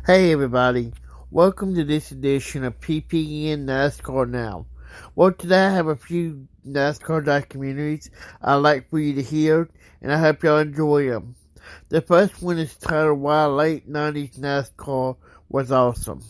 Hey everybody, welcome to this edition of PPN NASCAR Now. Well, today I have a few NASCAR documentaries I'd like for you to hear, and I hope y'all enjoy them. The first one is titled Why Late 90s NASCAR Was Awesome.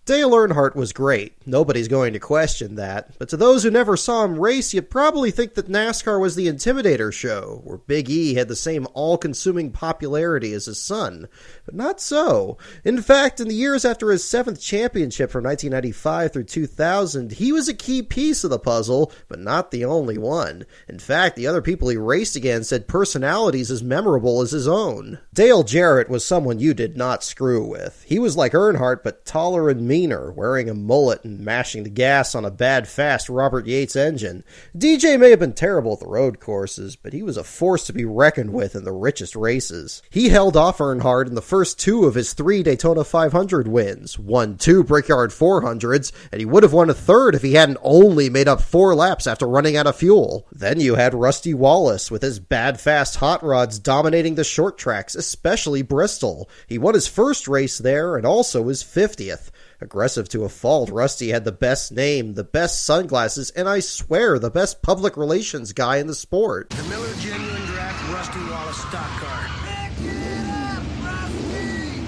Dale Earnhardt was great. Nobody's going to question that. But to those who never saw him race, you'd probably think that NASCAR was the Intimidator show, where Big E had the same all-consuming popularity as his son. But not so. In fact, in the years after his 7th championship from 1995 through 2000, he was a key piece of the puzzle, but not the only one. In fact, the other people he raced against had personalities as memorable as his own. Dale Jarrett was someone you did not screw with. He was like Earnhardt, but taller and meaner, wearing a mullet and mashing the gas on a bad, fast Robert Yates engine. DJ may have been terrible at the road courses, but he was a force to be reckoned with in the richest races. He held off Earnhardt in the first 2 of his 3 Daytona 500 wins, won 2 Brickyard 400s, and he would have won a 3rd if he hadn't only made up 4 laps after running out of fuel. Then you had Rusty Wallace with his bad, fast hot rods dominating the short tracks, especially Bristol. He won his first race there and also his 50th. Aggressive to a fault, Rusty had the best name, the best sunglasses, and I swear the best public relations guy in the sport. The Miller Genuine Draft Rusty Wallace stock car. Pick it up, Rusty!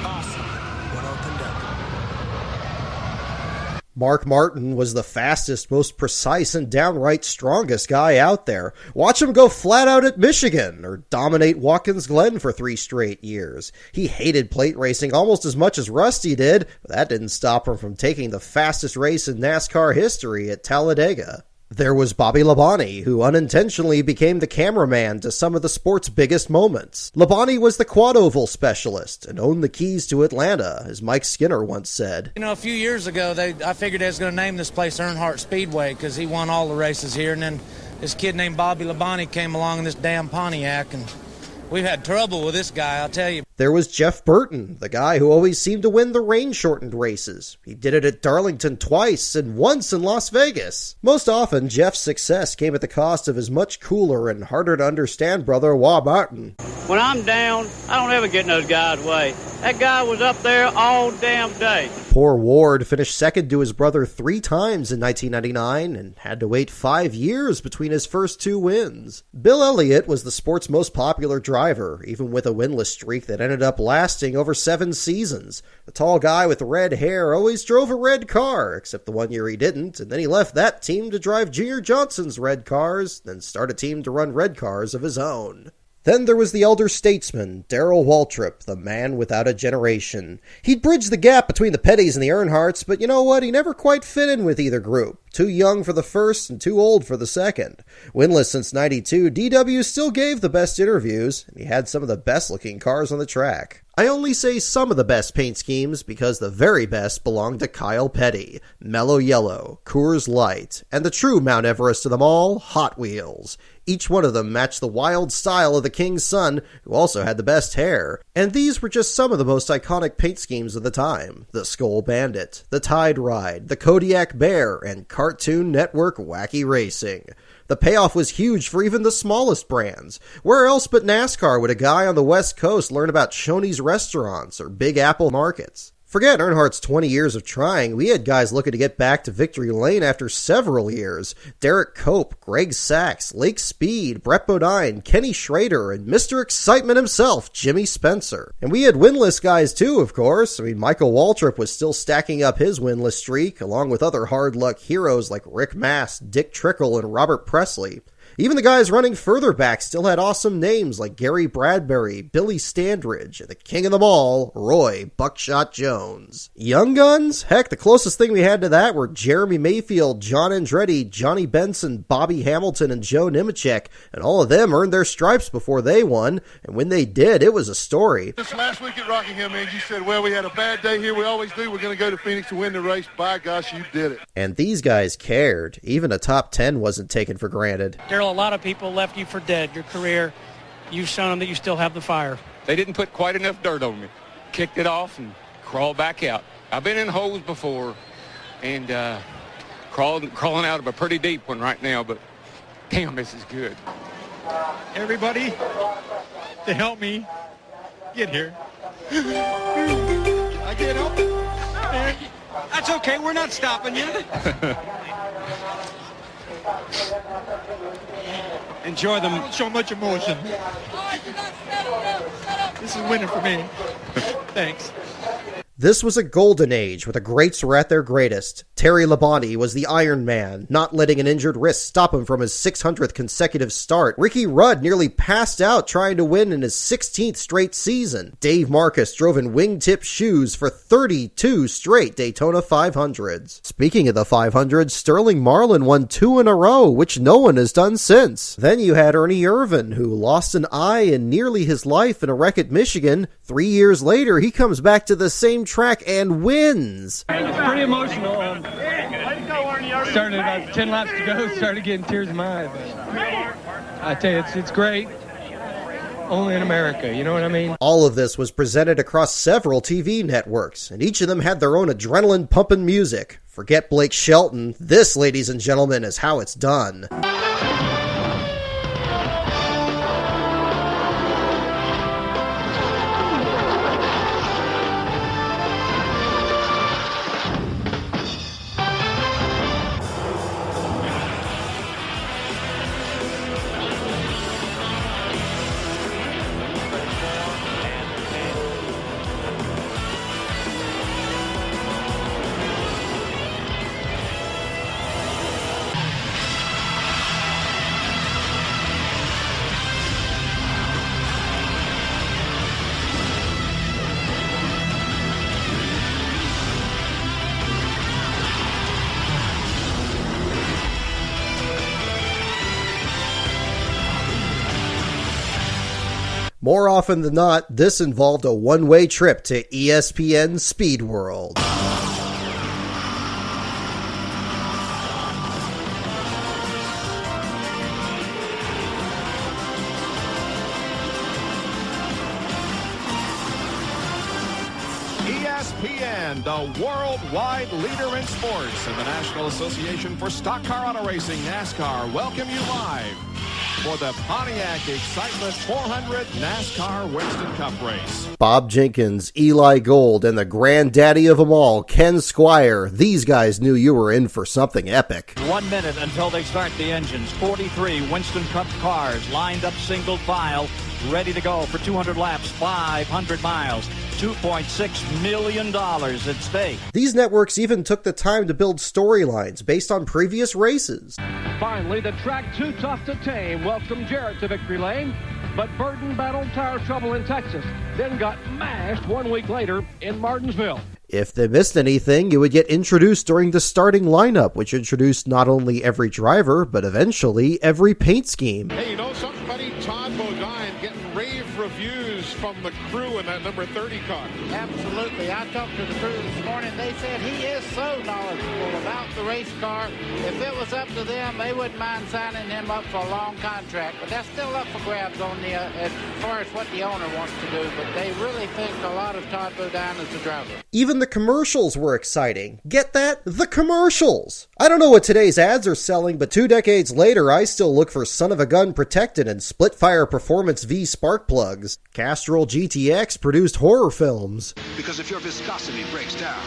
Awesome. What opened up? Mark Martin was the fastest, most precise, and downright strongest guy out there. Watch him go flat out at Michigan, or dominate Watkins Glen for 3 straight years. He hated plate racing almost as much as Rusty did, but that didn't stop him from taking the fastest race in NASCAR history at Talladega. There was Bobby Labonte, who unintentionally became the cameraman to some of the sport's biggest moments. Labonte was the quad oval specialist and owned the keys to Atlanta, as Mike Skinner once said. You know, a few years ago, I figured they was going to name this place Earnhardt Speedway because he won all the races here, and then this kid named Bobby Labonte came along in this damn Pontiac, and we've had trouble with this guy, I'll tell you. There was Jeff Burton, the guy who always seemed to win the rain-shortened races. He did it at Darlington twice and once in Las Vegas. Most often, Jeff's success came at the cost of his much cooler and harder-to-understand brother, Wah Martin. When I'm down, I don't ever get in those guys' way. That guy was up there all damn day. Poor Ward finished second to his brother 3 times in 1999 and had to wait 5 years between his first 2 wins. Bill Elliott was the sport's most popular driver, even with a winless streak that ended up lasting over 7 seasons. The tall guy with the red hair always drove a red car, except the one year he didn't, and then he left that team to drive Junior Johnson's red cars, then start a team to run red cars of his own. Then there was the elder statesman, Darrell Waltrip, the man without a generation. He'd bridged the gap between the Pettys and the Earnhardts, but you know what? He never quite fit in with either group. Too young for the first and too old for the second. Winless since '92, DW still gave the best interviews, and he had some of the best-looking cars on the track. I only say some of the best paint schemes because the very best belonged to Kyle Petty. Mellow Yellow, Coors Light, and the true Mount Everest of them all, Hot Wheels. Each one of them matched the wild style of the King's son, who also had the best hair. And these were just some of the most iconic paint schemes of the time. The Skull Bandit, the Tide Ride, the Kodiak Bear, and Cartoon Network Wacky Racing. The payoff was huge for even the smallest brands. Where else but NASCAR would a guy on the West Coast learn about Shoney's restaurants or Big Apple markets? Forget Earnhardt's 20 years of trying. We had guys looking to get back to victory lane after several years. Derek Cope, Greg Sachs, Lake Speed, Brett Bodine, Kenny Schrader, and Mr. Excitement himself, Jimmy Spencer. And we had winless guys too, of course. Michael Waltrip was still stacking up his winless streak, along with other hard luck heroes like Rick Mast, Dick Trickle, and Robert Presley. Even the guys running further back still had awesome names like Gary Bradbury, Billy Standridge, and the king of them all, Roy Buckshot Jones. Young Guns? Heck, the closest thing we had to that were Jeremy Mayfield, John Andretti, Johnny Benson, Bobby Hamilton, and Joe Nemechek, and all of them earned their stripes before they won, and when they did, it was a story. This last week at Rockingham, man, you said, well, we had a bad day here, we always do, we're going to go to Phoenix to win the race. By gosh, you did it. And these guys cared. Even a top 10 wasn't taken for granted. A lot of people left you for dead. Your career, you've shown them that you still have the fire. They didn't put quite enough dirt on me. Kicked it off and crawled back out. I've been in holes before and crawling out of a pretty deep one right now, but damn, this is good. Everybody, to help me get here. I can't help it. That's okay. We're not stopping you. Enjoy them. Don't show much emotion. This is winning for me. Thanks. This was a golden age where the greats were at their greatest. Terry Labonte was the Iron Man, not letting an injured wrist stop him from his 600th consecutive start. Ricky Rudd nearly passed out trying to win in his 16th straight season. Dave Marcus drove in wingtip shoes for 32 straight Daytona 500s. Speaking of the 500s, Sterling Marlin won 2 in a row, which no one has done since. Then you had Ernie Irvan, who lost an eye and nearly his life in a wreck at Michigan. 3 years later, he comes back to the same track and wins. It's pretty emotional. Started about 10 laps to go, started getting tears in my eye. But I tell you, it's great. Only in America, you know what I mean? All of this was presented across several TV networks, and each of them had their own adrenaline-pumping music. Forget Blake Shelton. This, ladies and gentlemen, is how it's done. More often than not, this involved a one-way trip to ESPN Speed World. ESPN, the worldwide leader in sports, and the National Association for Stock Car Auto Racing, NASCAR, welcome you live for the Pontiac Excitement 400 NASCAR Winston Cup race. Bob Jenkins, Eli Gold, and the granddaddy of them all, Ken Squire. These guys knew you were in for something epic. 1 minute until they start the engines. 43 Winston Cup cars lined up single file, ready to go for 200 laps, 500 miles. $2.6 million at stake. These networks even took the time to build storylines based on previous races. Finally, the track too tough to tame welcomed Jarrett to victory lane, but Burton battled tire trouble in Texas, then got mashed 1 week later in Martinsville. If they missed anything, you would get introduced during the starting lineup, which introduced not only every driver, but eventually every paint scheme. Hey, you know something, buddy? Todd Bodine getting rave reviews from the crew in that number 30 car. Absolutely. I talked to the crew this morning. They said he is so knowledgeable about the race car. If it was up to them, they wouldn't mind signing him up for a long contract. But that's still up for grabs on the as far as what the owner wants to do. But they really think a lot of Todd Bodine as the driver. Even the commercials were exciting. Get that? The commercials! I don't know what today's ads are selling, but 2 decades later, I still look for son-of-a-gun protected and split-fire Performance V spark plugs. Castrol GTX produced horror films. Because if your viscosity breaks down,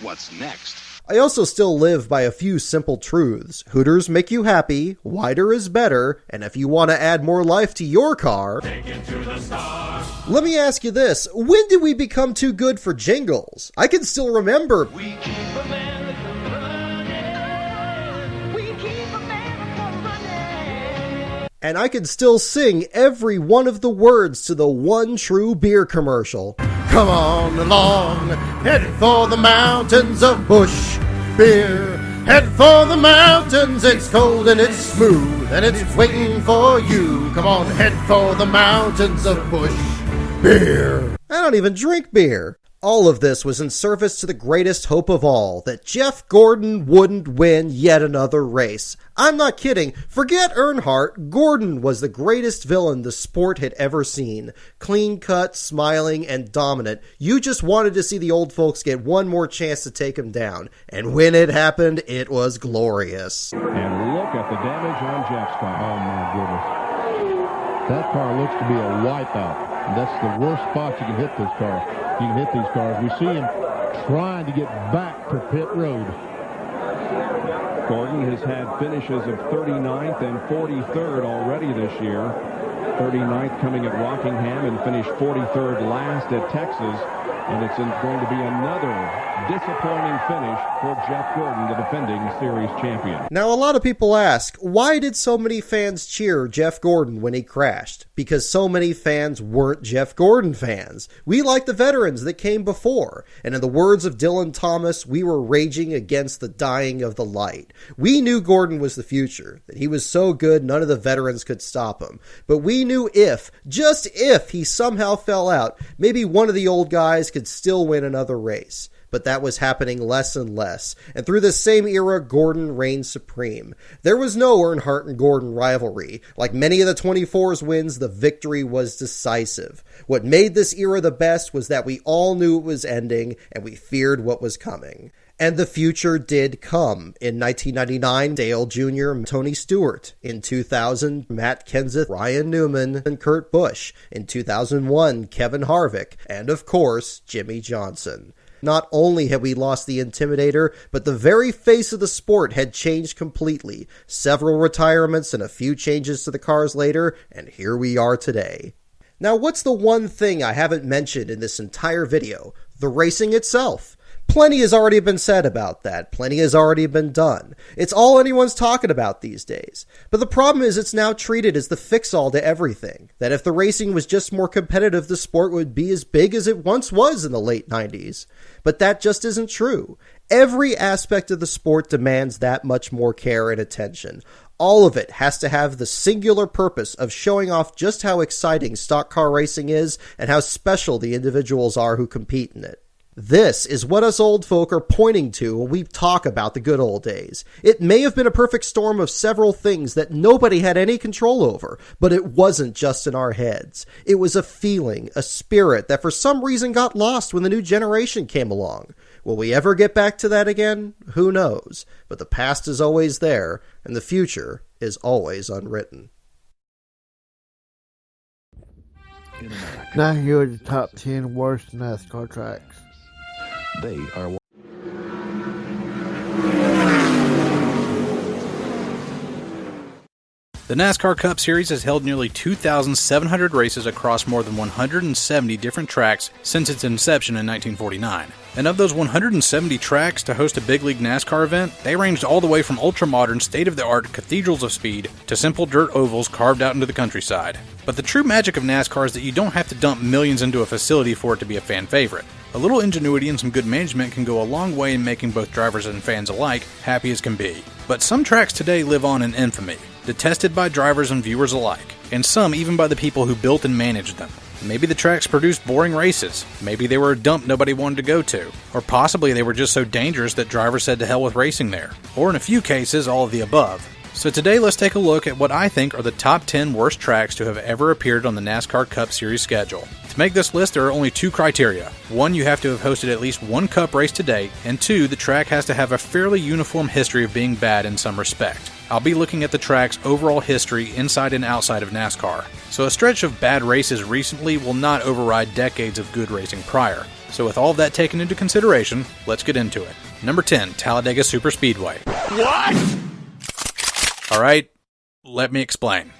what's next? I also still live by a few simple truths. Hooters make you happy, wider is better, and if you want to add more life to your car... Take it to the stars. Let me ask you this, when did we become too good for jingles? I can still remember... We keep America running. We keep America running. And I can still sing every one of the words to the one true beer commercial. Come on along, head for the mountains of Busch Beer. Head for the mountains, it's cold and it's smooth, and it's waiting for you. Come on, head for the mountains of Busch Beer. I don't even drink beer. All of this was in service to the greatest hope of all, that Jeff Gordon wouldn't win yet another race. I'm not kidding. Forget Earnhardt. Gordon was the greatest villain the sport had ever seen. Clean-cut, smiling, and dominant. You just wanted to see the old folks get one more chance to take him down. And when it happened, it was glorious. And look at the damage on Jeff's car. Oh, my goodness. That car looks to be a wipeout. And that's the worst spot you can hit this car. You can hit these cars. We see him trying to get back to pit road. Gordon has had finishes of 39th and 43rd already this year. 39th coming at Rockingham and finished 43rd last at Texas. And it's going to be another disappointing finish for Jeff Gordon, the defending series champion. Now, a lot of people ask, why did so many fans cheer Jeff Gordon when he crashed? Because so many fans weren't Jeff Gordon fans. We like the veterans that came before. And in the words of Dylan Thomas, we were raging against the dying of the light. We knew Gordon was the future, that he was so good none of the veterans could stop him. But we knew just if he somehow fell out, maybe one of the old guys could still win another race. But that was happening less and less, and through this same era, Gordon reigned supreme. There was no Earnhardt and Gordon rivalry. Like many of the 24's wins, the victory was decisive. What made this era the best was that we all knew it was ending, and we feared what was coming. And the future did come. In 1999, Dale Jr. and Tony Stewart. In 2000, Matt Kenseth, Ryan Newman, and Kurt Busch. In 2001, Kevin Harvick. And of course, Jimmy Johnson. Not only had we lost the Intimidator, but the very face of the sport had changed completely. Several retirements and a few changes to the cars later, and here we are today. Now, what's the one thing I haven't mentioned in this entire video? The racing itself. Plenty has already been said about that. Plenty has already been done. It's all anyone's talking about these days. But the problem is it's now treated as the fix-all to everything. That if the racing was just more competitive, the sport would be as big as it once was in the late 90s. But that just isn't true. Every aspect of the sport demands that much more care and attention. All of it has to have the singular purpose of showing off just how exciting stock car racing is and how special the individuals are who compete in it. This is what us old folk are pointing to when we talk about the good old days. It may have been a perfect storm of several things that nobody had any control over, but it wasn't just in our heads. It was a feeling, a spirit that for some reason got lost when the new generation came along. Will we ever get back to that again? Who knows? But the past is always there, and the future is always unwritten. Now here are the top 10 worst NASCAR tracks. They are... The NASCAR Cup Series has held nearly 2,700 races across more than 170 different tracks since its inception in 1949. And of those 170 tracks to host a big league NASCAR event, they ranged all the way from ultra-modern, state-of-the-art cathedrals of speed to simple dirt ovals carved out into the countryside. But the true magic of NASCAR is that you don't have to dump millions into a facility for it to be a fan favorite. A little ingenuity and some good management can go a long way in making both drivers and fans alike happy as can be. But some tracks today live on in infamy, detested by drivers and viewers alike, and some even by the people who built and managed them. Maybe the tracks produced boring races, maybe they were a dump nobody wanted to go to, or possibly they were just so dangerous that drivers said to hell with racing there, or in a few cases, all of the above. So today let's take a look at what I think are the top 10 worst tracks to have ever appeared on the NASCAR Cup Series schedule. To make this list, there are only two criteria. One, you have to have hosted at least one Cup race to date, and two, the track has to have a fairly uniform history of being bad in some respect. I'll be looking at the track's overall history inside and outside of NASCAR. So a stretch of bad races recently will not override decades of good racing prior. So with all of that taken into consideration, let's get into it. Number 10, Talladega Superspeedway. What? Alright, let me explain.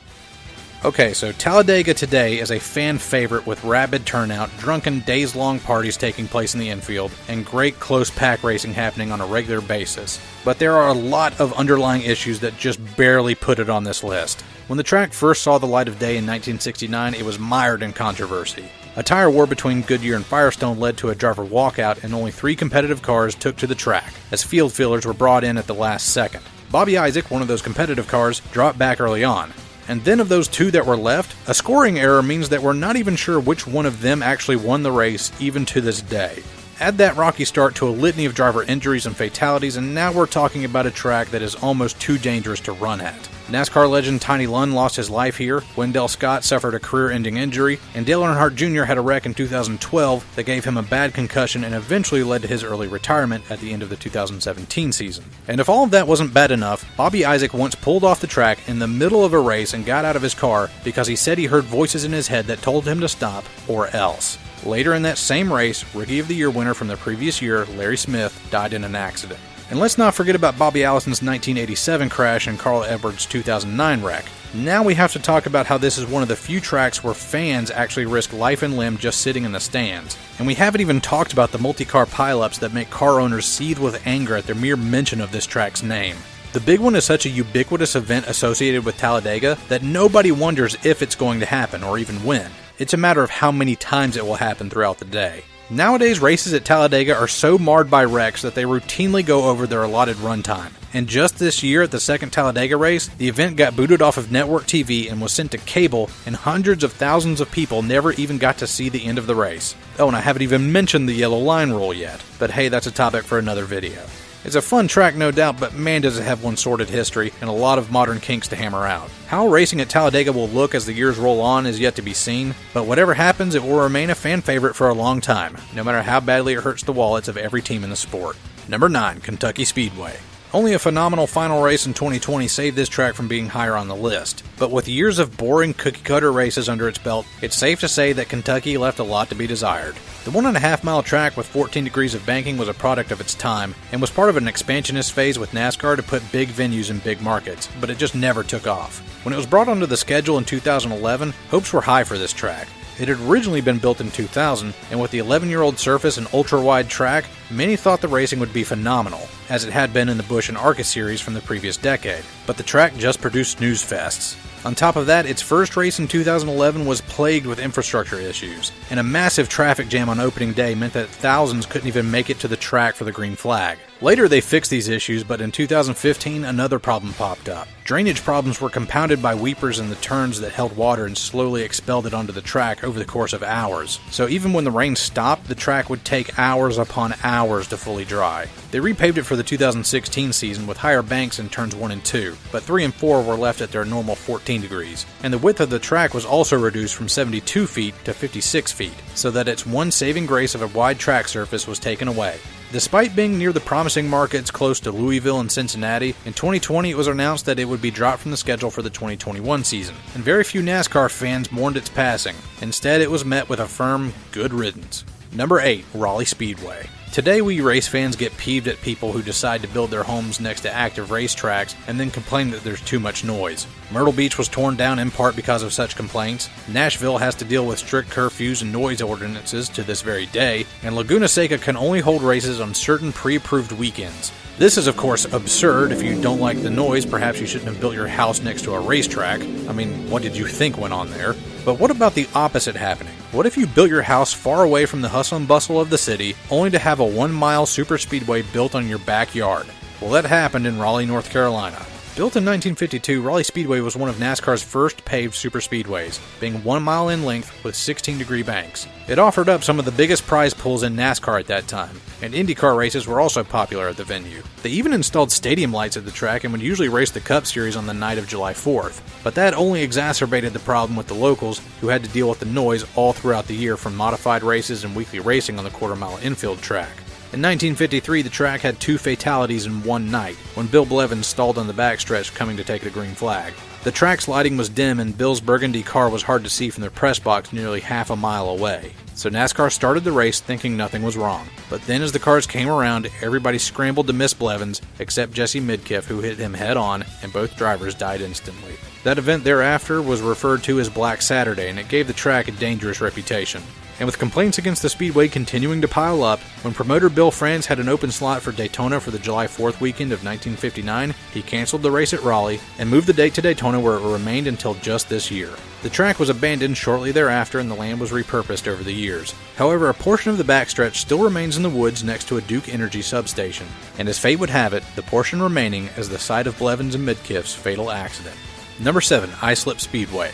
Okay, so Talladega today is a fan favorite with rabid turnout, drunken days-long parties taking place in the infield, and great close pack racing happening on a regular basis. But there are a lot of underlying issues that just barely put it on this list. When the track first saw the light of day in 1969, it was mired in controversy. A tire war between Goodyear and Firestone led to a driver walkout, and only 3 competitive cars took to the track, as field fillers were brought in at the last second. Bobby Isaac, one of those competitive cars, dropped back early on. And then of those 2 that were left, a scoring error means that we're not even sure which one of them actually won the race, even to this day. Add that rocky start to a litany of driver injuries and fatalities, and now we're talking about a track that is almost too dangerous to run at. NASCAR legend Tiny Lund lost his life here, Wendell Scott suffered a career-ending injury, and Dale Earnhardt Jr. had a wreck in 2012 that gave him a bad concussion and eventually led to his early retirement at the end of the 2017 season. And if all of that wasn't bad enough, Bobby Isaac once pulled off the track in the middle of a race and got out of his car because he said he heard voices in his head that told him to stop or else. Later in that same race, Rookie of the Year winner from the previous year, Larry Smith, died in an accident. And let's not forget about Bobby Allison's 1987 crash and Carl Edwards' 2009 wreck. Now we have to talk about how this is one of the few tracks where fans actually risk life and limb just sitting in the stands. And we haven't even talked about the multi-car pileups that make car owners seethe with anger at the mere mention of this track's name. The big one is such a ubiquitous event associated with Talladega that nobody wonders if it's going to happen or even when. It's a matter of how many times it will happen throughout the day. Nowadays, races at Talladega are so marred by wrecks that they routinely go over their allotted runtime. And just this year at the second Talladega race, the event got booted off of network TV and was sent to cable, and hundreds of thousands of people never even got to see the end of the race. Oh, and I haven't even mentioned the yellow line rule yet, but hey, that's a topic for another video. It's a fun track, no doubt, but man does it have one sordid history and a lot of modern kinks to hammer out. How racing at Talladega will look as the years roll on is yet to be seen, but whatever happens, it will remain a fan favorite for a long time, no matter how badly it hurts the wallets of every team in the sport. Number 9, Kentucky Speedway. Only a phenomenal final race in 2020 saved this track from being higher on the list. But with years of boring cookie-cutter races under its belt, it's safe to say that Kentucky left a lot to be desired. The 1.5-mile track with 14 degrees of banking was a product of its time, and was part of an expansionist phase with NASCAR to put big venues in big markets, but it just never took off. When it was brought onto the schedule in 2011, hopes were high for this track. It had originally been built in 2000, and with the 11-year-old surface and ultra-wide track, many thought the racing would be phenomenal, as it had been in the Busch and ARCA series from the previous decade. But the track just produced snooze fests. On top of that, its first race in 2011 was plagued with infrastructure issues, and a massive traffic jam on opening day meant that thousands couldn't even make it to the track for the green flag. Later they fixed these issues, but in 2015 another problem popped up. Drainage problems were compounded by weepers in the turns that held water and slowly expelled it onto the track over the course of hours. So even when the rain stopped, the track would take hours upon hours to fully dry. They repaved it for the 2016 season with higher banks in turns 1 and 2, but 3 and 4 were left at their normal 14 degrees. And the width of the track was also reduced from 72 feet to 56 feet, so that its one saving grace of a wide track surface was taken away. Despite being near the promising markets close to Louisville and Cincinnati, in 2020 it was announced that it would be dropped from the schedule for the 2021 season, and very few NASCAR fans mourned its passing. Instead, it was met with a firm, good riddance. Number 8, Raleigh Speedway. Today, we race fans get peeved at people who decide to build their homes next to active racetracks and then complain that there's too much noise. Myrtle Beach was torn down in part because of such complaints. Nashville has to deal with strict curfews and noise ordinances to this very day, and Laguna Seca can only hold races on certain pre-approved weekends. This is, of course, absurd. If you don't like the noise, perhaps you shouldn't have built your house next to a racetrack. I mean, what did you think went on there? But what about the opposite happening? What if you built your house far away from the hustle and bustle of the city, only to have a 1-mile superspeedway built on your backyard? Well, that happened in Raleigh, North Carolina. Built in 1952, Raleigh Speedway was one of NASCAR's first paved superspeedways, being 1 mile in length with 16-degree banks. It offered up some of the biggest prize pools in NASCAR at that time, and IndyCar races were also popular at the venue. They even installed stadium lights at the track and would usually race the Cup Series on the night of July 4th. But that only exacerbated the problem with the locals, who had to deal with the noise all throughout the year from modified races and weekly racing on the quarter-mile infield track. In 1953, the track had 2 fatalities in one night, when Bill Blevins stalled on the backstretch coming to take the green flag. The track's lighting was dim and Bill's burgundy car was hard to see from the press box nearly half a mile away. So NASCAR started the race thinking nothing was wrong. But then as the cars came around, everybody scrambled to miss Blevins, except Jesse Midkiff, who hit him head on, and both drivers died instantly. That event thereafter was referred to as Black Saturday, and it gave the track a dangerous reputation. And with complaints against the Speedway continuing to pile up, when promoter Bill France had an open slot for Daytona for the July 4th weekend of 1959, he canceled the race at Raleigh and moved the date to Daytona, where it remained until just this year. The track was abandoned shortly thereafter and the land was repurposed over the years. However, a portion of the backstretch still remains in the woods next to a Duke Energy substation, and as fate would have it, the portion remaining is the site of Blevins and Midkiff's fatal accident. Number 7, Islip Speedway.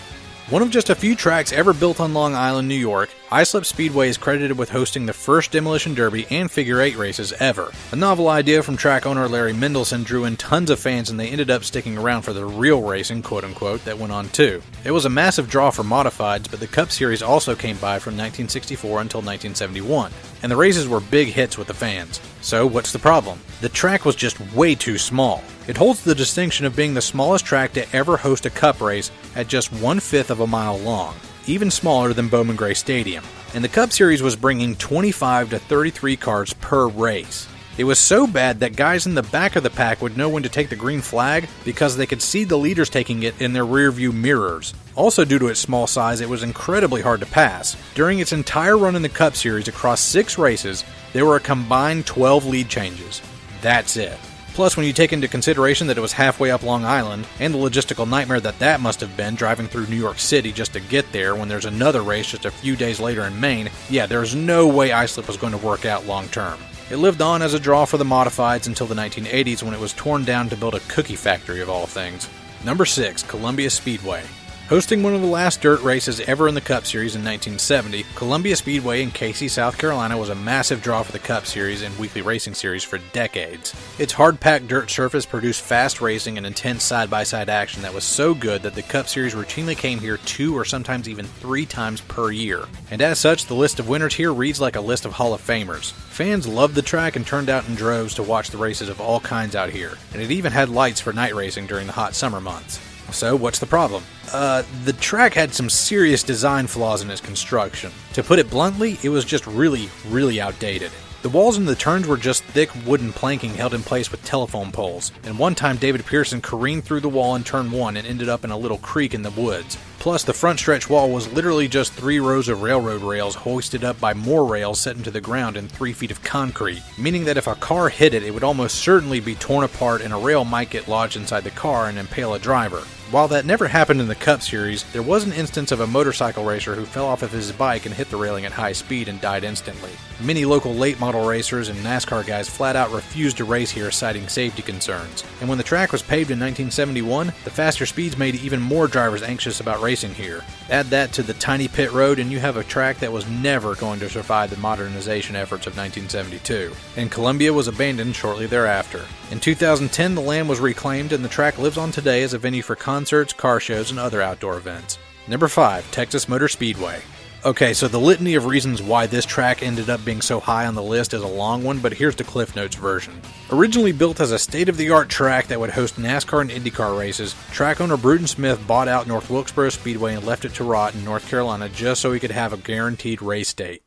One of just a few tracks ever built on Long Island, New York, Islip Speedway is credited with hosting the first Demolition Derby and Figure 8 races ever. A novel idea from track owner Larry Mendelson drew in tons of fans, and they ended up sticking around for the real racing, quote-unquote, that went on too. It was a massive draw for modifieds, but the Cup Series also came by from 1964 until 1971, and the races were big hits with the fans. So what's the problem? The track was just way too small. It holds the distinction of being the smallest track to ever host a Cup race at just 1/5 of a mile long, even smaller than Bowman Gray Stadium. And the Cup Series was bringing 25 to 33 cars per race. It was so bad that guys in the back of the pack would know when to take the green flag because they could see the leaders taking it in their rearview mirrors. Also, due to its small size, it was incredibly hard to pass. During its entire run in the Cup Series across 6 races, there were a combined 12 lead changes. That's it. Plus, when you take into consideration that it was halfway up Long Island, and the logistical nightmare that must have been driving through New York City just to get there when there's another race just a few days later in Maine, yeah, there's no way Islip was going to work out long term. It lived on as a draw for the modifieds until the 1980s when it was torn down to build a cookie factory of all things. Number 6, Columbia Speedway. Hosting one of the last dirt races ever in the Cup Series in 1970, Columbia Speedway in Casey, South Carolina was a massive draw for the Cup Series and weekly racing series for decades. Its hard-packed dirt surface produced fast racing and intense side-by-side action that was so good that the Cup Series routinely came here 2 or sometimes even 3 times per year. And as such, the list of winners here reads like a list of Hall of Famers. Fans loved the track and turned out in droves to watch the races of all kinds out here, and it even had lights for night racing during the hot summer months. So, what's the problem? The track had some serious design flaws in its construction. To put it bluntly, it was just really, really outdated. The walls and the turns were just thick wooden planking held in place with telephone poles, and one time David Pearson careened through the wall in turn 1 and ended up in a little creek in the woods. Plus, the front stretch wall was literally just 3 rows of railroad rails hoisted up by more rails set into the ground in 3 feet of concrete, meaning that if a car hit it, it would almost certainly be torn apart and a rail might get lodged inside the car and impale a driver. While that never happened in the Cup Series, there was an instance of a motorcycle racer who fell off of his bike and hit the railing at high speed and died instantly. Many local late model racers and NASCAR guys flat out refused to race here citing safety concerns. And when the track was paved in 1971, the faster speeds made even more drivers anxious about racing here. Add that to the tiny pit road and you have a track that was never going to survive the modernization efforts of 1972. And Columbia was abandoned shortly thereafter. In 2010, the land was reclaimed and the track lives on today as a venue for concerts, car shows, and other outdoor events. Number 5, Texas Motor Speedway. Okay, so the litany of reasons why this track ended up being so high on the list is a long one, but here's the Cliff Notes version. Originally built as a state-of-the-art track that would host NASCAR and IndyCar races, track owner Bruton Smith bought out North Wilkesboro Speedway and left it to rot in North Carolina just so he could have a guaranteed race date.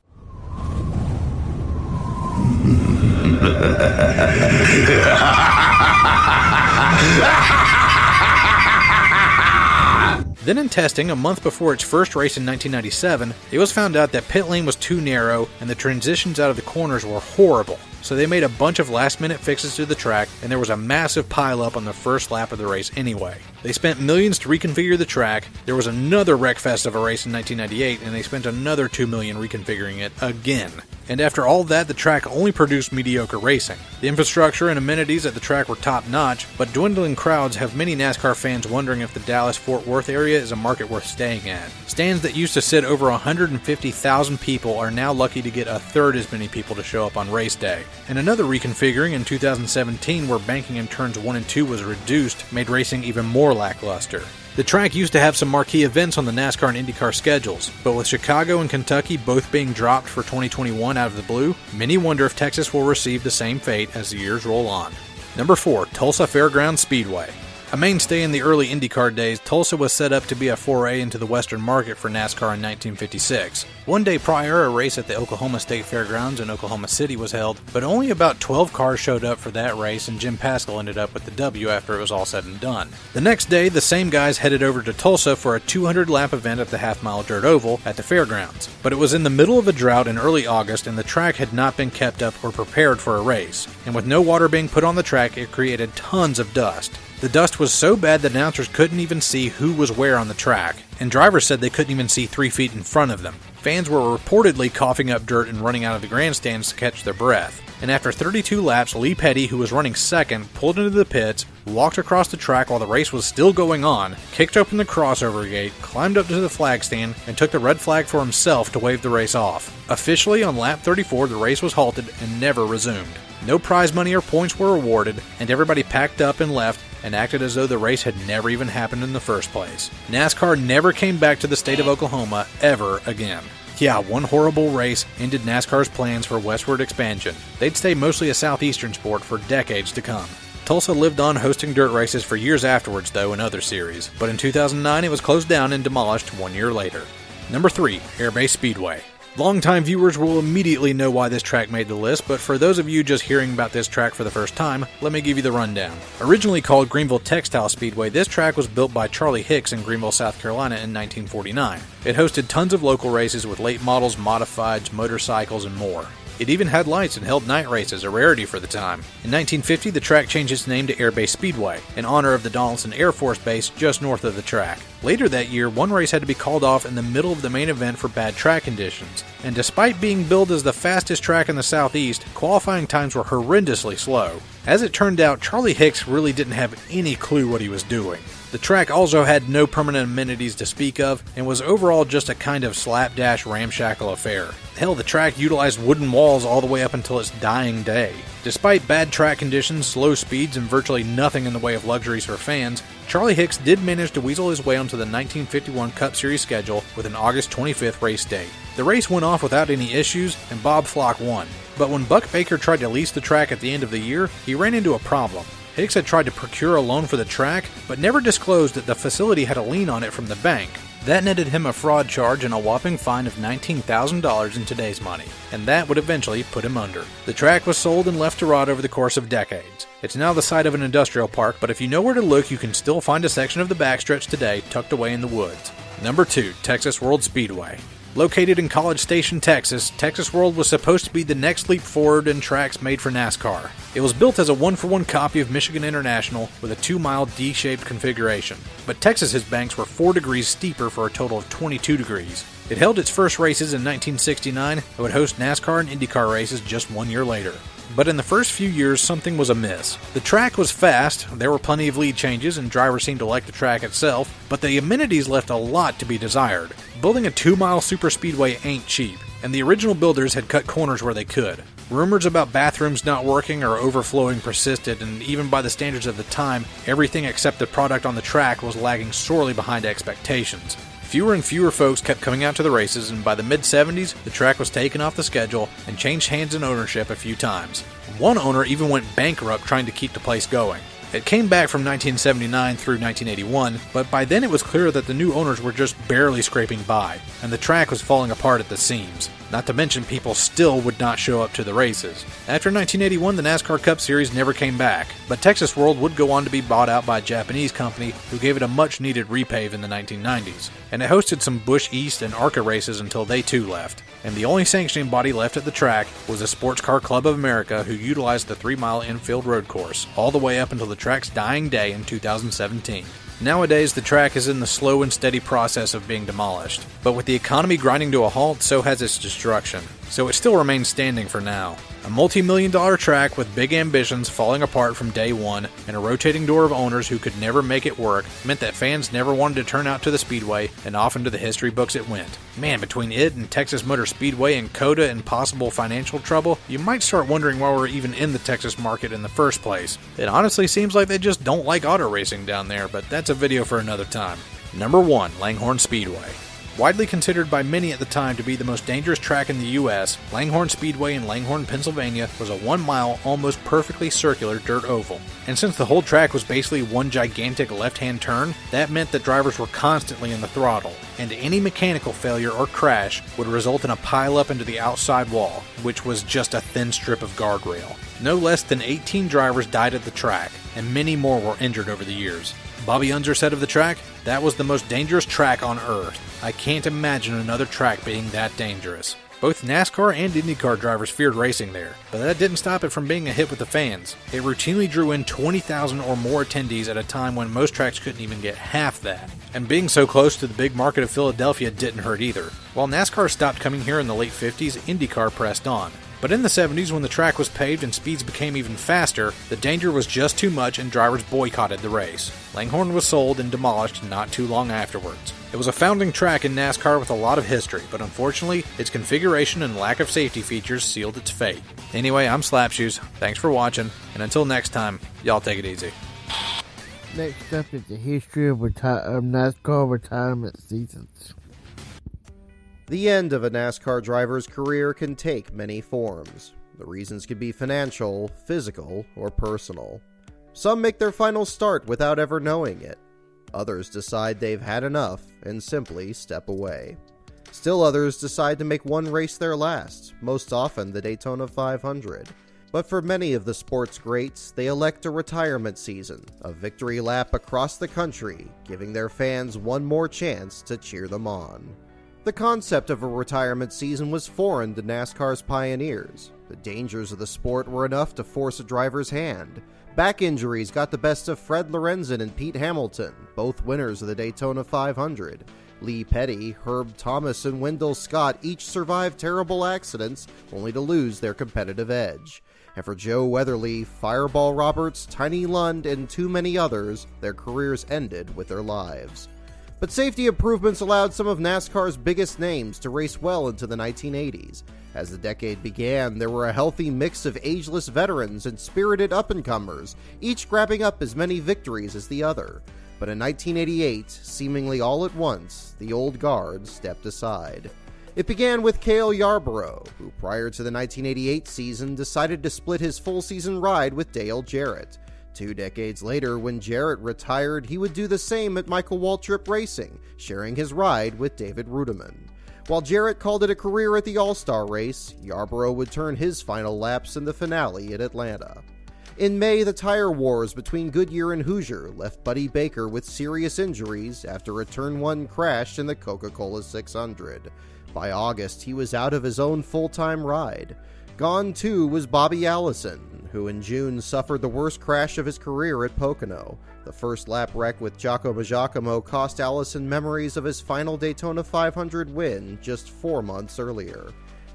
Then in testing, a month before its first race in 1997, it was found out that pit lane was too narrow and the transitions out of the corners were horrible. So they made a bunch of last-minute fixes to the track, and there was a massive pile-up on the first lap of the race anyway. They spent millions to reconfigure the track, there was another wreckfest of a race in 1998, and they spent another $2 million reconfiguring it again. And after all that, the track only produced mediocre racing. The infrastructure and amenities at the track were top-notch, but dwindling crowds have many NASCAR fans wondering if the Dallas-Fort Worth area is a market worth staying at. Stands that used to sit over 150,000 people are now lucky to get a third as many people to show up on race day. And another reconfiguring in 2017 where banking in turns 1 and 2 was reduced made racing even more lackluster. The track used to have some marquee events on the NASCAR and IndyCar schedules, but with Chicago and Kentucky both being dropped for 2021 out of the blue, many wonder if Texas will receive the same fate as the years roll on. Number 4, Tulsa Fairgrounds Speedway. A mainstay in the early IndyCar days, Tulsa was set up to be a foray into the Western market for NASCAR in 1956. One day prior, a race at the Oklahoma State Fairgrounds in Oklahoma City was held, but only about 12 cars showed up for that race and Jim Paschal ended up with the W after it was all said and done. The next day, the same guys headed over to Tulsa for a 200-lap event at the half-mile dirt oval at the fairgrounds. But it was in the middle of a drought in early August and the track had not been kept up or prepared for a race. And with no water being put on the track, it created tons of dust. The dust was so bad that announcers couldn't even see who was where on the track, and drivers said they couldn't even see 3 feet in front of them. Fans were reportedly coughing up dirt and running out of the grandstands to catch their breath. And after 32 laps, Lee Petty, who was running second, pulled into the pits, walked across the track while the race was still going on, kicked open the crossover gate, climbed up to the flag stand, and took the red flag for himself to wave the race off. Officially, on lap 34, the race was halted and never resumed. No prize money or points were awarded, and everybody packed up and left and acted as though the race had never even happened in the first place. NASCAR never came back to the state of Oklahoma ever again. Yeah, one horrible race ended NASCAR's plans for westward expansion. They'd stay mostly a southeastern sport for decades to come. Tulsa lived on hosting dirt races for years afterwards, though, in other series, but in 2009 it was closed down and demolished 1 year later. Number 3, Airbase Speedway. Longtime viewers will immediately know why this track made the list, but for those of you just hearing about this track for the first time, let me give you the rundown. Originally called Greenville Textile Speedway, this track was built by Charlie Hicks in Greenville, South Carolina in 1949. It hosted tons of local races with late models, modifieds, motorcycles, and more. It even had lights and held night races, a rarity for the time. In 1950, the track changed its name to Airbase Speedway, in honor of the Donaldson Air Force Base just north of the track. Later that year, one race had to be called off in the middle of the main event for bad track conditions. And despite being billed as the fastest track in the Southeast, qualifying times were horrendously slow. As it turned out, Charlie Hicks really didn't have any clue what he was doing. The track also had no permanent amenities to speak of, and was overall just a kind of slapdash ramshackle affair. Hell, the track utilized wooden walls all the way up until its dying day. Despite bad track conditions, slow speeds, and virtually nothing in the way of luxuries for fans, Charlie Hicks did manage to weasel his way onto the 1951 Cup Series schedule with an August 25th race date. The race went off without any issues, and Bob Flock won. But when Buck Baker tried to lease the track at the end of the year, he ran into a problem. Hicks had tried to procure a loan for the track, but never disclosed that the facility had a lien on it from the bank. That netted him a fraud charge and a whopping fine of $19,000 in today's money, and that would eventually put him under. The track was sold and left to rot over the course of decades. It's now the site of an industrial park, but if you know where to look, you can still find a section of the backstretch today tucked away in the woods. Number 2, Texas World Speedway. Located in College Station, Texas, Texas World was supposed to be the next leap forward in tracks made for NASCAR. It was built as a 1-for-1 copy of Michigan International with a 2-mile D-shaped configuration, but Texas's banks were 4 degrees steeper for a total of 22 degrees. It held its first races in 1969 and would host NASCAR and IndyCar races just 1 year later. But in the first few years, something was amiss. The track was fast, there were plenty of lead changes, and drivers seemed to like the track itself, but the amenities left a lot to be desired. Building a 2-mile superspeedway ain't cheap, and the original builders had cut corners where they could. Rumors about bathrooms not working or overflowing persisted, and even by the standards of the time, everything except the product on the track was lagging sorely behind expectations. Fewer and fewer folks kept coming out to the races, and by the mid-70s, the track was taken off the schedule and changed hands and ownership a few times. One owner even went bankrupt trying to keep the place going. It came back from 1979 through 1981, but by then it was clear that the new owners were just barely scraping by, and the track was falling apart at the seams. Not to mention people still would not show up to the races. After 1981, the NASCAR Cup Series never came back, but Texas World would go on to be bought out by a Japanese company who gave it a much-needed repave in the 1990s, and it hosted some Busch East and ARCA races until they too left. And the only sanctioning body left at the track was the Sports Car Club of America, who utilized the 3-mile infield road course, all the way up until the track's dying day in 2017. Nowadays, the track is in the slow and steady process of being demolished, but with the economy grinding to a halt, so has its destruction. So it still remains standing for now. A multi-million-dollar track with big ambitions falling apart from day one, and a rotating door of owners who could never make it work, meant that fans never wanted to turn out to the speedway, and off into the history books it went. Man, between it and Texas Motor Speedway and COTA and possible financial trouble, you might start wondering why we're even in the Texas market in the first place. It honestly seems like they just don't like auto racing down there, but that's a video for another time. Number 1, Langhorne Speedway. Widely considered by many at the time to be the most dangerous track in the U.S., Langhorne Speedway in Langhorne, Pennsylvania was a 1-mile, almost perfectly circular dirt oval. And since the whole track was basically one gigantic left-hand turn, that meant that drivers were constantly in the throttle, and any mechanical failure or crash would result in a pile-up into the outside wall, which was just a thin strip of guardrail. No less than 18 drivers died at the track, and many more were injured over the years. Bobby Unser said of the track, "That was the most dangerous track on earth. I can't imagine another track being that dangerous." Both NASCAR and IndyCar drivers feared racing there, but that didn't stop it from being a hit with the fans. It routinely drew in 20,000 or more attendees at a time when most tracks couldn't even get half that. And being so close to the big market of Philadelphia didn't hurt either. While NASCAR stopped coming here in the late 50s, IndyCar pressed on. But in the 70s, when the track was paved and speeds became even faster, the danger was just too much and drivers boycotted the race. Langhorne was sold and demolished not too long afterwards. It was a founding track in NASCAR with a lot of history, but unfortunately, its configuration and lack of safety features sealed its fate. Anyway, I'm Slapshoes. Thanks for watching, and until next time, y'all take it easy. Next up is the history of NASCAR retirement seasons. The end of a NASCAR driver's career can take many forms. The reasons can be financial, physical, or personal. Some make their final start without ever knowing it. Others decide they've had enough and simply step away. Still others decide to make one race their last, most often the Daytona 500. But for many of the sport's greats, they elect a retirement season, a victory lap across the country, giving their fans one more chance to cheer them on. The concept of a retirement season was foreign to NASCAR's pioneers. The dangers of the sport were enough to force a driver's hand. Back injuries got the best of Fred Lorenzen and Pete Hamilton, both winners of the Daytona 500. Lee Petty, Herb Thomas, and Wendell Scott each survived terrible accidents, only to lose their competitive edge. And for Joe Weatherly, Fireball Roberts, Tiny Lund, and too many others, their careers ended with their lives. But safety improvements allowed some of NASCAR's biggest names to race well into the 1980s. As the decade began, there were a healthy mix of ageless veterans and spirited up-and-comers, each grabbing up as many victories as the other. But in 1988, seemingly all at once, the old guard stepped aside. It began with Cale Yarborough, who prior to the 1988 season decided to split his full-season ride with Dale Jarrett. 2 decades later, when Jarrett retired, he would do the same at Michael Waltrip Racing, sharing his ride with David Rudiman. While Jarrett called it a career at the All-Star race, Yarborough would turn his final laps in the finale at Atlanta. In May, the tire wars between Goodyear and Hoosier left Buddy Baker with serious injuries after a Turn 1 crash in the Coca-Cola 600. By August, he was out of his own full-time ride. Gone, too, was Bobby Allison, who in June suffered the worst crash of his career at Pocono. The first lap wreck with Giacomo Giacomo cost Allison memories of his final Daytona 500 win just 4 months earlier.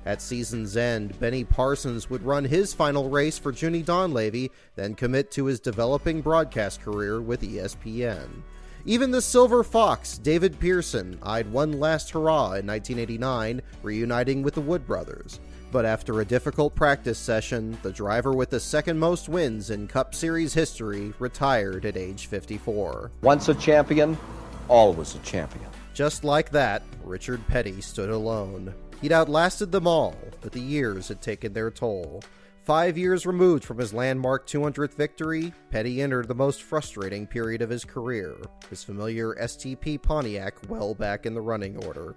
At season's end, Benny Parsons would run his final race for Junie Donlavey, then commit to his developing broadcast career with ESPN. Even the Silver Fox, David Pearson, eyed one last hurrah in 1989, reuniting with the Wood brothers. But after a difficult practice session, the driver with the second most wins in Cup Series history retired at age 54. Once a champion, always a champion. Just like that, Richard Petty stood alone. He'd outlasted them all, but the years had taken their toll. 5 years removed from his landmark 200th victory, Petty entered the most frustrating period of his career, his familiar STP Pontiac well back in the running order.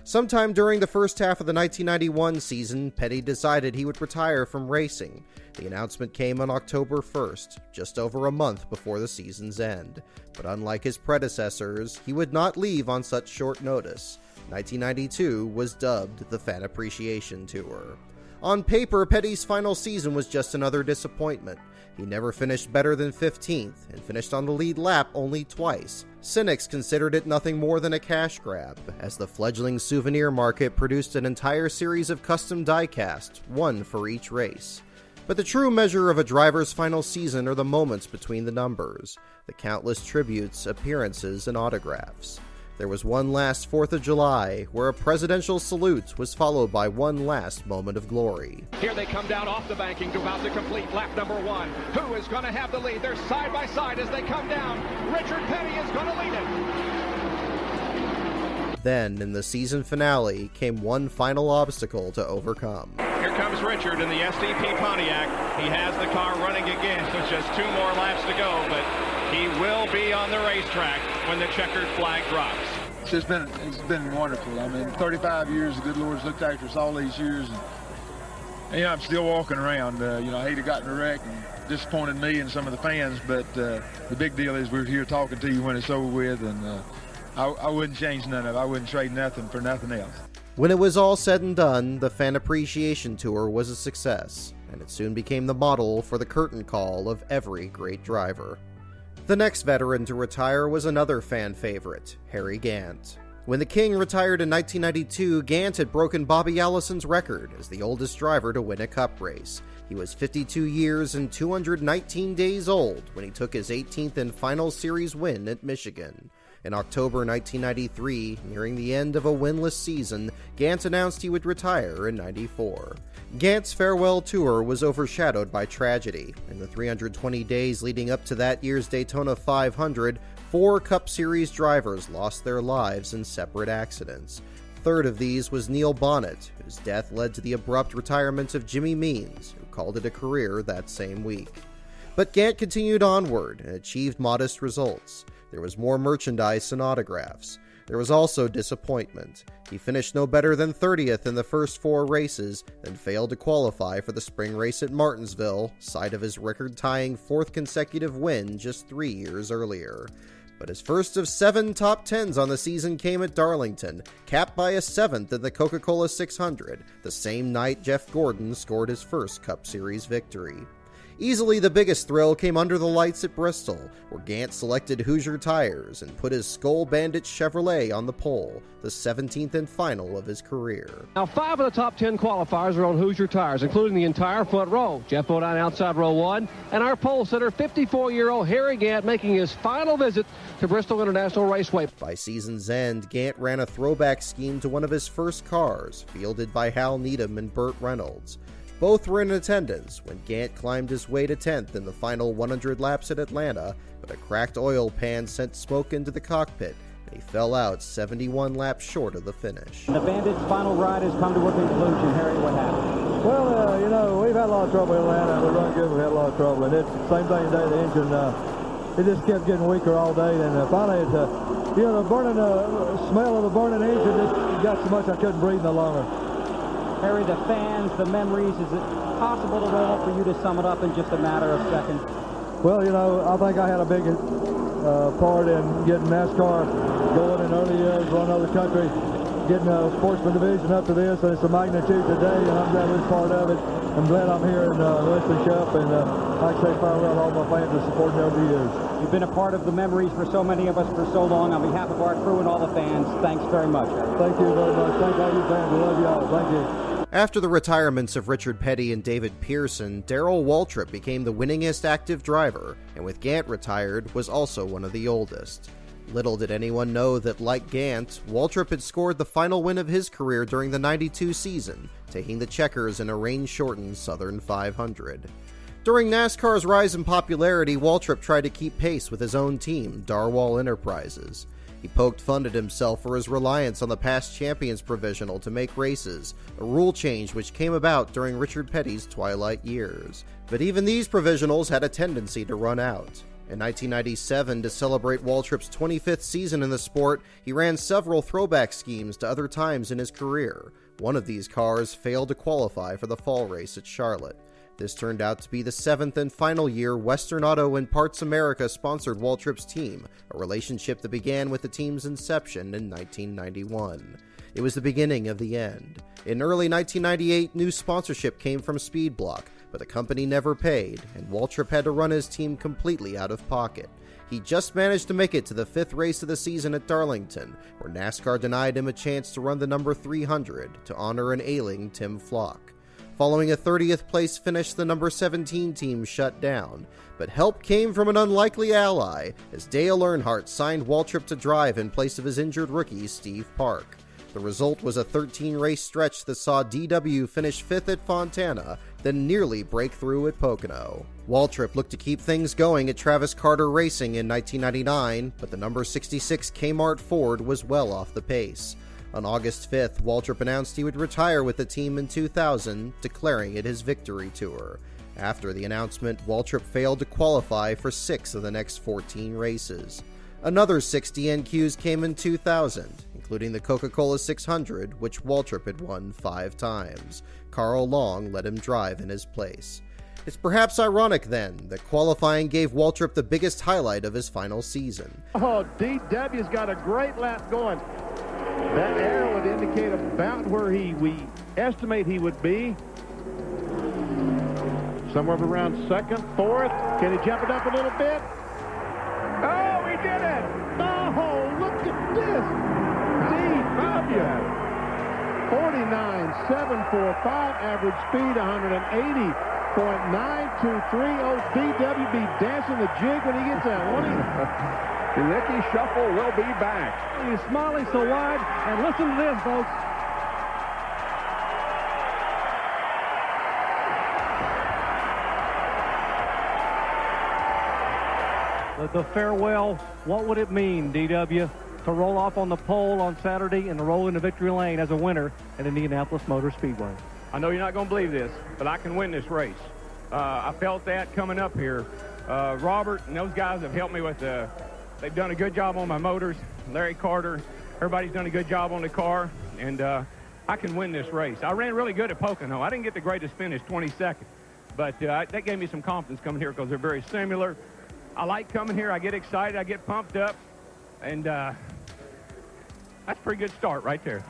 Sometime during the first half of the 1991 season, Petty decided he would retire from racing. The announcement came on October 1st, just over a month before the season's end. But unlike his predecessors, he would not leave on such short notice. 1992 was dubbed the Fan Appreciation Tour. On paper, Petty's final season was just another disappointment. He never finished better than 15th, and finished on the lead lap only twice. Cynics considered it nothing more than a cash grab, as the fledgling souvenir market produced an entire series of custom diecast, one for each race. But the true measure of a driver's final season are the moments between the numbers, the countless tributes, appearances, and autographs. There was one last 4th of July, where a presidential salute was followed by one last moment of glory. Here they come down off the banking to about to complete lap number 1. Who is going to have the lead? They're side by side as they come down. Richard Petty is going to lead it. Then, in the season finale, came one final obstacle to overcome. Here comes Richard in the SDP Pontiac. He has the car running again with just 2 more laps to go, but he will be on the racetrack when the checkered flag drops. It's been wonderful. I mean, 35 years, the good Lord's looked after us all these years. And I'm still walking around. I hate to got in a wreck and disappointed me and some of the fans, but the big deal is we're here talking to you when it's over with, and I wouldn't change none of it. I wouldn't trade nothing for nothing else. When it was all said and done, the Fan Appreciation Tour was a success, and it soon became the model for the curtain call of every great driver. The next veteran to retire was another fan favorite, Harry Gant. When the King retired in 1992, Gant had broken Bobby Allison's record as the oldest driver to win a Cup race. He was 52 years and 219 days old when he took his 18th and final series win at Michigan. In October 1993, nearing the end of a winless season, Gant announced he would retire in '94. Gant's farewell tour was overshadowed by tragedy. In the 320 days leading up to that year's Daytona 500, 4 Cup Series drivers lost their lives in separate accidents. Third of these was Neil Bonnet, whose death led to the abrupt retirement of Jimmy Means, who called it a career that same week. But Gant continued onward and achieved modest results. There was more merchandise and autographs. There was also disappointment. He finished no better than 30th in the first 4 races, then failed to qualify for the spring race at Martinsville, site of his record-tying 4th consecutive win just 3 years earlier. But his first of 7 top 10s on the season came at Darlington, capped by a 7th in the Coca-Cola 600, the same night Jeff Gordon scored his first Cup Series victory. Easily the biggest thrill came under the lights at Bristol, where Gant selected Hoosier tires and put his Skull Bandit Chevrolet on the pole, the 17th and final of his career. Now 5 of the top 10 qualifiers are on Hoosier tires, including the entire front row. Jeff Bodine outside row 1, and our pole sitter, 54-year-old Harry Gant, making his final visit to Bristol International Raceway. By season's end, Gant ran a throwback scheme to one of his first cars, fielded by Hal Needham and Burt Reynolds. Both were in attendance when Gant climbed his way to 10th in the final 100 laps at Atlanta, but a cracked oil pan sent smoke into the cockpit, and he fell out 71 laps short of the finish. The Bandit's final ride has come to a conclusion. Harry, what happened? Well, we've had a lot of trouble in Atlanta. We run good, we had a lot of trouble. And it's the same thing today, the engine, it just kept getting weaker all day. And finally, the burning smell of the burning engine just got so much I couldn't breathe no longer. Harry, the fans, the memories, is it possible at all for you to sum it up in just a matter of seconds? Well, I think I had a big part in getting NASCAR going in early years, run other country, getting a sportsman division up to this, and it's a magnitude today, and I'm glad we're part of it. I'm glad I'm here in Wesley Cup, and like I say, farewell to all my fans that supported me over the years. You've been a part of the memories for so many of us for so long. On behalf of our crew and all the fans, thanks very much, Harry. Thank you very much. Thank all you fans. We love you all. Thank you. After the retirements of Richard Petty and David Pearson, Darrell Waltrip became the winningest active driver, and with Gant retired, was also one of the oldest. Little did anyone know that, like Gant, Waltrip had scored the final win of his career during the '92 season, taking the checkers in a rain-shortened Southern 500. During NASCAR's rise in popularity, Waltrip tried to keep pace with his own team, Darwall Enterprises. He poked fun at himself for his reliance on the past champions provisional to make races, a rule change which came about during Richard Petty's twilight years. But even these provisionals had a tendency to run out. In 1997, to celebrate Waltrip's 25th season in the sport, he ran several throwback schemes to other times in his career. One of these cars failed to qualify for the fall race at Charlotte. This turned out to be the 7th and final year Western Auto and Parts America sponsored Waltrip's team, a relationship that began with the team's inception in 1991. It was the beginning of the end. In early 1998, new sponsorship came from Speedblock, but the company never paid, and Waltrip had to run his team completely out of pocket. He just managed to make it to the 5th race of the season at Darlington, where NASCAR denied him a chance to run the number 300 to honor an ailing Tim Flock. Following a 30th place finish, the number 17 team shut down, but help came from an unlikely ally as Dale Earnhardt signed Waltrip to drive in place of his injured rookie Steve Park. The result was a 13-race stretch that saw DW finish 5th at Fontana, then nearly break through at Pocono. Waltrip looked to keep things going at Travis Carter Racing in 1999, but the number 66 Kmart Ford was well off the pace. On August 5th, Waltrip announced he would retire with the team in 2000, declaring it his victory tour. After the announcement, Waltrip failed to qualify for 6 of the next 14 races. Another 6 DNQs came in 2000, including the Coca-Cola 600, which Waltrip had won 5 times. Carl Long let him drive in his place. It's perhaps ironic, then, that qualifying gave Waltrip the biggest highlight of his final season. Oh, DW's got a great lap going. That air would indicate about where we estimate he would be. Somewhere around second, fourth. Can he jump it up a little bit? Oh, he did it! Oh, look at this! DW! 49.745 average speed, 180.923. Oh, DW be dancing the jig when he gets that, won't he? The Ricky Shuffle will be back. He's smiling so wide, and listen to this, folks. The farewell, what would it mean, DW, to roll off on the pole on Saturday and to roll into victory lane as a winner at Indianapolis Motor Speedway? I know you're not going to believe this, but I can win this race. I felt that coming up here. Robert and those guys have helped me with they've done a good job on my motors. Larry Carter, everybody's done a good job on the car, and I can win this race. I ran really good at Pocono. I didn't get the greatest finish, 22nd, but that gave me some confidence coming here because they're very similar. I like coming here. I get excited. I get pumped up, and that's a pretty good start right there.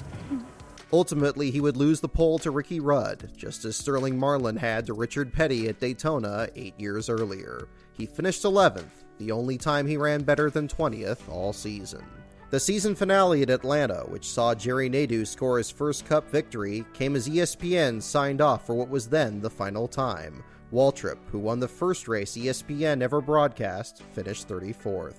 Ultimately, he would lose the pole to Ricky Rudd, just as Sterling Marlin had to Richard Petty at Daytona 8 years earlier. He finished 11th, the only time he ran better than 20th all season. The season finale at Atlanta, which saw Jerry Nadeau score his first Cup victory, came as ESPN signed off for what was then the final time. Waltrip, who won the first race ESPN ever broadcast, finished 34th.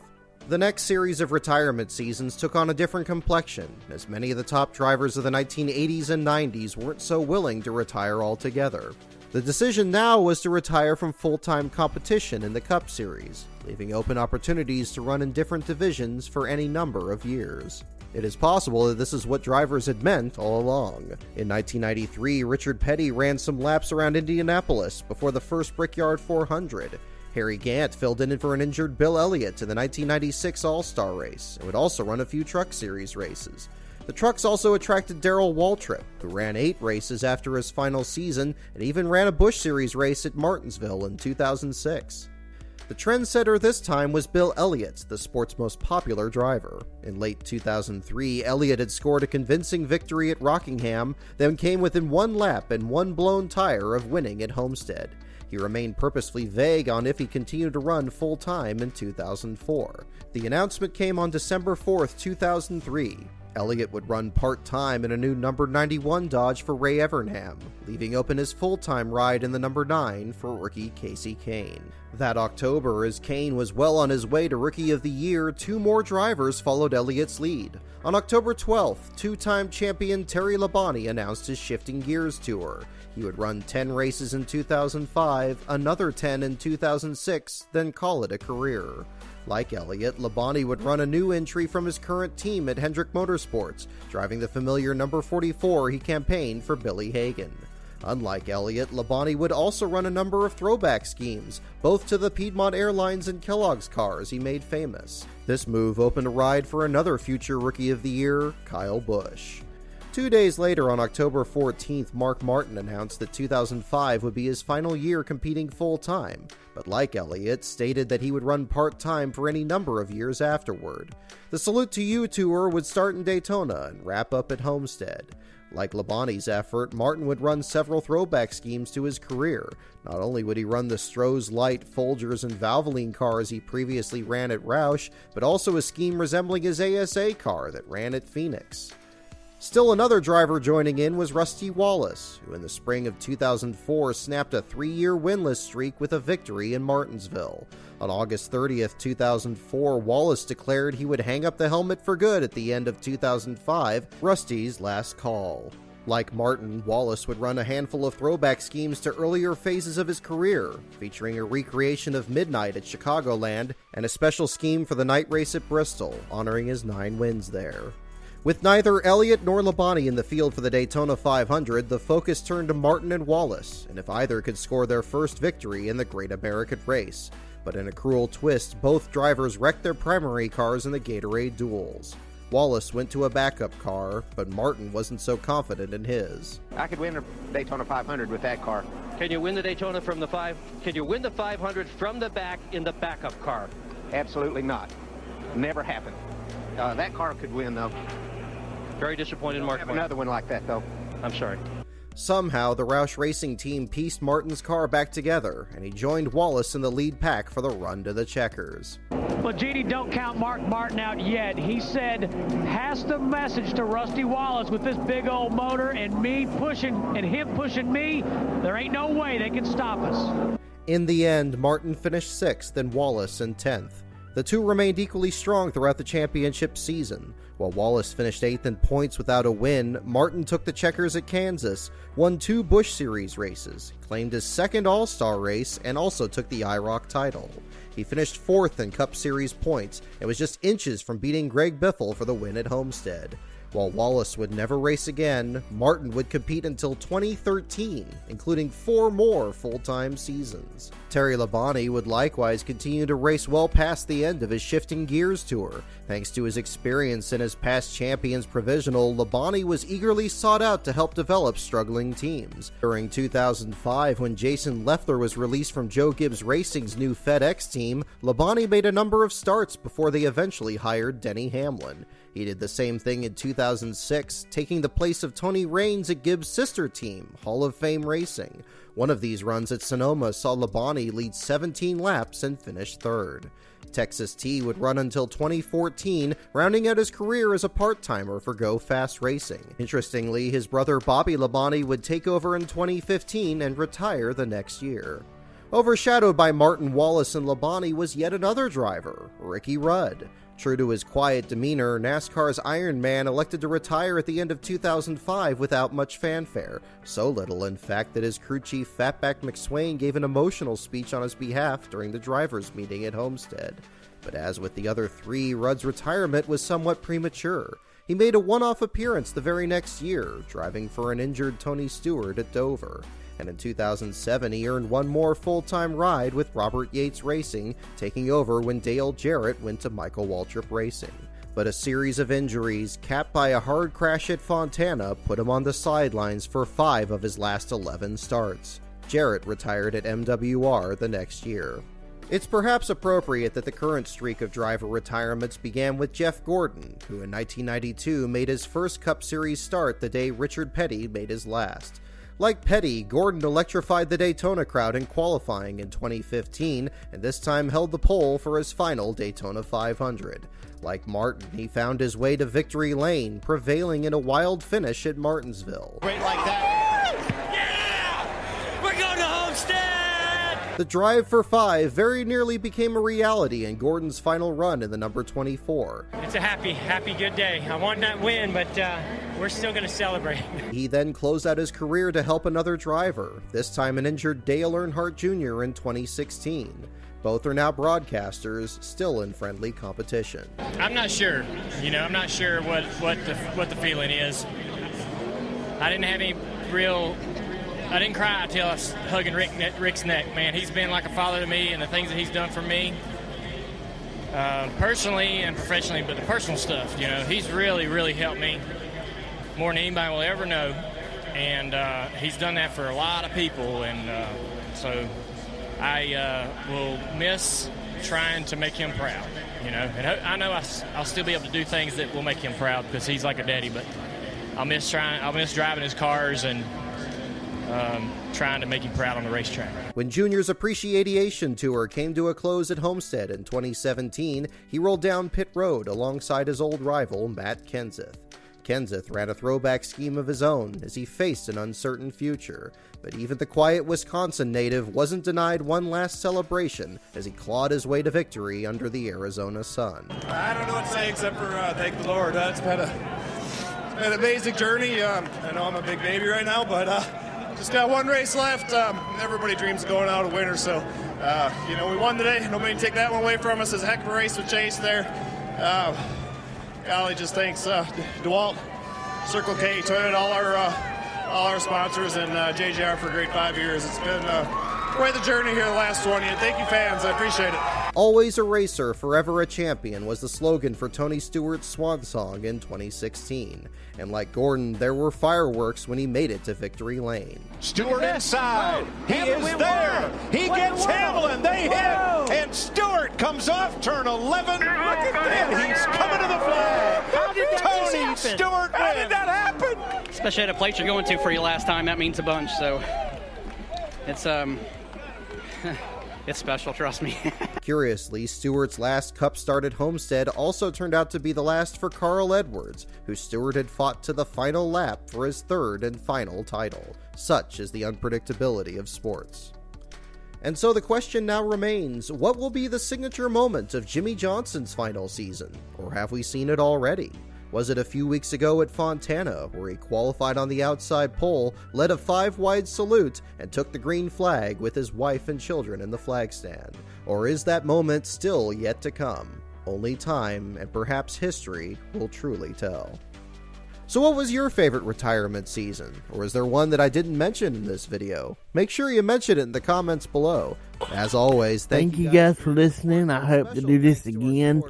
The next series of retirement seasons took on a different complexion, as many of the top drivers of the 1980s and 90s weren't so willing to retire altogether. The decision now was to retire from full-time competition in the Cup Series, leaving open opportunities to run in different divisions for any number of years. It is possible that this is what drivers had meant all along. In 1993, Richard Petty ran some laps around Indianapolis before the first Brickyard 400. Harry Gant filled in for an injured Bill Elliott in the 1996 All-Star race, and would also run a few Truck Series races. The trucks also attracted Darrell Waltrip, who ran 8 races after his final season, and even ran a Busch Series race at Martinsville in 2006. The trendsetter this time was Bill Elliott, the sport's most popular driver. In late 2003, Elliott had scored a convincing victory at Rockingham, then came within 1 lap and 1 blown tire of winning at Homestead. He remained purposefully vague on if he continued to run full-time in 2004. The announcement came on December 4th, 2003. Elliott would run part-time in a new number 91 Dodge for Ray Evernham, leaving open his full-time ride in the number 9 for rookie Casey Kane. That October, as Kane was well on his way to Rookie of the Year, 2 more drivers followed Elliott's lead. On October 12th, 2-time champion Terry Labonte announced his Shifting Gears Tour. He would run 10 races in 2005, another 10 in 2006, then call it a career. Like Elliott, Labonte would run a new entry from his current team at Hendrick Motorsports, driving the familiar number 44 he campaigned for Billy Hagan. Unlike Elliott, Labonte would also run a number of throwback schemes, both to the Piedmont Airlines and Kellogg's cars he made famous. This move opened a ride for another future Rookie of the Year, Kyle Busch. 2 days later, on October 14th, Mark Martin announced that 2005 would be his final year competing full-time, but like Elliott, stated that he would run part-time for any number of years afterward. The Salute to You Tour would start in Daytona and wrap up at Homestead. Like Labonte's effort, Martin would run several throwback schemes to his career. Not only would he run the Stroh's Light, Folgers, and Valvoline cars he previously ran at Roush, but also a scheme resembling his ASA car that ran at Phoenix. Still another driver joining in was Rusty Wallace, who in the spring of 2004 snapped a 3-year winless streak with a victory in Martinsville. On August 30th, 2004, Wallace declared he would hang up the helmet for good at the end of 2005, Rusty's last call. Like Martin, Wallace would run a handful of throwback schemes to earlier phases of his career, featuring a recreation of Midnight at Chicagoland and a special scheme for the night race at Bristol, honoring his 9 wins there. With neither Elliott nor Labonte in the field for the Daytona 500, the focus turned to Martin and Wallace, and if either could score their first victory in the Great American Race. But in a cruel twist, both drivers wrecked their primary cars in the Gatorade duels. Wallace went to a backup car, but Martin wasn't so confident in his. I could win the Daytona 500 with that car. Can you win the Daytona from the 5? Can you win the 500 from the back in the backup car? Absolutely not. Never happened. That car could win, though. Very disappointed, Mark. Another one like that, though. I'm sorry. Somehow, the Roush Racing team pieced Martin's car back together, and he joined Wallace in the lead pack for the run to the checkers. Well, Genie, don't count Mark Martin out yet. He said, "Pass the message to Rusty Wallace with this big old motor and me pushing and him pushing me. There ain't no way they can stop us." In the end, Martin finished 6th and Wallace in 10th. The two remained equally strong throughout the championship season. While Wallace finished 8th in points without a win, Martin took the checkers at Kansas, won 2 Busch Series races, claimed his second All-Star race, and also took the IROC title. He finished 4th in Cup Series points and was just inches from beating Greg Biffle for the win at Homestead. While Wallace would never race again, Martin would compete until 2013, including 4 more full-time seasons. Terry Labonte would likewise continue to race well past the end of his Shifting Gears tour. Thanks to his experience in his past Champions Provisional, Labonte was eagerly sought out to help develop struggling teams. During 2005, when Jason Leffler was released from Joe Gibbs Racing's new FedEx team, Labonte made a number of starts before they eventually hired Denny Hamlin. He did the same thing in 2006, taking the place of Tony Raines at Gibbs' sister team, Hall of Fame Racing. One of these runs at Sonoma saw Labonte lead 17 laps and finish 3rd. Texas T would run until 2014, rounding out his career as a part-timer for Go Fast Racing. Interestingly, his brother Bobby Labonte would take over in 2015 and retire the next year. Overshadowed by Martin, Wallace, and Labonte was yet another driver, Ricky Rudd. True to his quiet demeanor, NASCAR's Iron Man elected to retire at the end of 2005 without much fanfare, so little in fact that his crew chief Fatback McSwain gave an emotional speech on his behalf during the drivers' meeting at Homestead. But as with the other 3, Rudd's retirement was somewhat premature. He made a one-off appearance the very next year, driving for an injured Tony Stewart at Dover. And in 2007, he earned one more full-time ride with Robert Yates Racing, taking over when Dale Jarrett went to Michael Waltrip Racing. But a series of injuries, capped by a hard crash at Fontana, put him on the sidelines for 5 of his last 11 starts. Jarrett retired at MWR the next year. It's perhaps appropriate that the current streak of driver retirements began with Jeff Gordon, who in 1992 made his first Cup Series start the day Richard Petty made his last. Like Petty, Gordon electrified the Daytona crowd in qualifying in 2015, and this time held the pole for his final Daytona 500. Like Martin, he found his way to victory lane, prevailing in a wild finish at Martinsville. Great like that. Yeah! We're going to Homestead! The drive for 5 very nearly became a reality in Gordon's final run in the number 24. It's a happy, good day. I want that win, but we're still going to celebrate. He then closed out his career to help another driver, this time an injured Dale Earnhardt Jr. in 2016. Both are now broadcasters, still in friendly competition. I'm not sure. I'm not sure what the feeling is. I didn't have any real... I didn't cry until I was hugging Rick's neck, man. He's been like a father to me, and the things that he's done for me, personally and professionally, but the personal stuff, he's really, really helped me more than anybody will ever know. And he's done that for a lot of people, and so I will miss trying to make him proud, And I know I'll still be able to do things that will make him proud because he's like a daddy, but I'll miss driving his cars and trying to make him proud on the racetrack. When Junior's Appreciation Tour came to a close at Homestead in 2017, he rolled down pit road alongside his old rival, Matt Kenseth. Kenseth ran a throwback scheme of his own as he faced an uncertain future, but even the quiet Wisconsin native wasn't denied one last celebration as he clawed his way to victory under the Arizona sun. I don't know what to say except for thank the Lord. It's been an amazing journey. I know I'm a big baby right now, but just got one race left. Everybody dreams of going out a winner, so we won today. Nobody can take that one away from us. It's a heck of a race with Chase there. Golly, just thanks DeWalt, Circle K, Toyota, all our sponsors, and JJR for a great 5 years. It's been quite the journey here the last 20, and thank you, fans. I appreciate it. Always a racer, forever a champion was the slogan for Tony Stewart's swan song in 2016. And like Gordon, there were fireworks when he made it to victory lane. Stewart inside. He is there. He gets Hamlin. They hit. And Stewart comes off turn 11. And he's coming to the flag. Tony Stewart wins. How did that happen? Especially at a place you're going to for your last time, that means a bunch. So it's it's special, trust me. Curiously, Stewart's last Cup-started Homestead also turned out to be the last for Carl Edwards, who Stewart had fought to the final lap for his third and final title. Such is the unpredictability of sports. And so the question now remains, what will be the signature moment of Jimmy Johnson's final season? Or have we seen it already? Was it a few weeks ago at Fontana, where he qualified on the outside pole, led a 5-wide salute, and took the green flag with his wife and children in the flag stand? Or is that moment still yet to come? Only time, and perhaps history, will truly tell. So what was your favorite retirement season? Or is there one that I didn't mention in this video? Make sure you mention it in the comments below. As always, thank you guys for listening. I hope to do this again.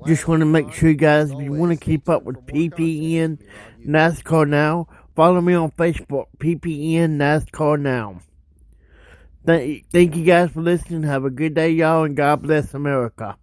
Just want to make sure, guys, if you want to keep up with PPN NASCAR Now, follow me on Facebook, PPN NASCAR Now. Thank you guys for listening. Have a good day, y'all, and God bless America.